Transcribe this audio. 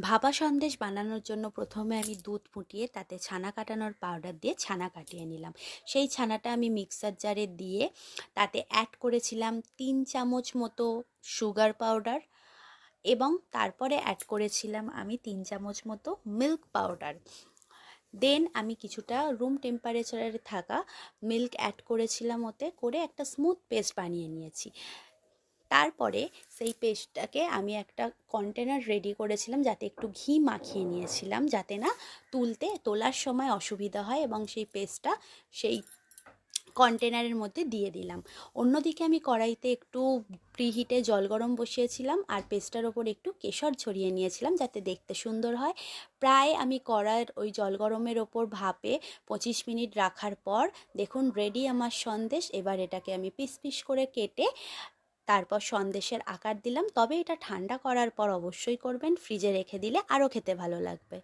ভাপা সন্দেশ বানানোর জন্য প্রথমে আমি দুধ ফুটিয়ে তাতে ছানা কাটানোর পাউডার দিয়ে ছানা কাটিয়ে নিলাম। সেই ছানাটা আমি মিক্সার জারে দিয়ে তাতে অ্যাড করেছিলাম 3 চামচ মতো সুগার পাউডার এবং তারপরে অ্যাড করেছিলাম আমি 3 চামচ মতো মিল্ক পাউডার। দেন আমি কিছুটা রুম টেম্পারেচারে থাকা মিল্ক অ্যাড করেছিলাম, ওতে করে একটা স্মুথ পেস্ট বানিয়ে নিয়েছি। তারপরে সেই পেস্টটাকে আমি একটা কন্টেনার রেডি করেছিলাম, যাতে একটু ঘি মাখিয়ে নিয়েছিলাম, যাতে না তোলার সময় অসুবিধা হয়, এবং সেই পেস্টটা সেই কন্টেনারের মধ্যে দিয়ে দিলাম। অন্যদিকে আমি কড়াইতে একটু প্রিহিটে জল গরম বসিয়েছিলাম আর পেস্টটার ওপর একটু কেশর ছড়িয়ে নিয়েছিলাম, যাতে দেখতে সুন্দর হয়। প্রায় আমি কড়ার ওই জল গরমের ওপর ভাপে 25 মিনিট রাখার পর দেখুন রেডি আমার সন্দেশ। এবার এটাকে আমি পিস পিস করে কেটে তারপর সন্দেশের আকার দিলাম। তবে এটা ঠান্ডা করার পর অবশ্যই করবেন, ফ্রিজে রেখে দিলে আরও খেতে ভালো লাগবে।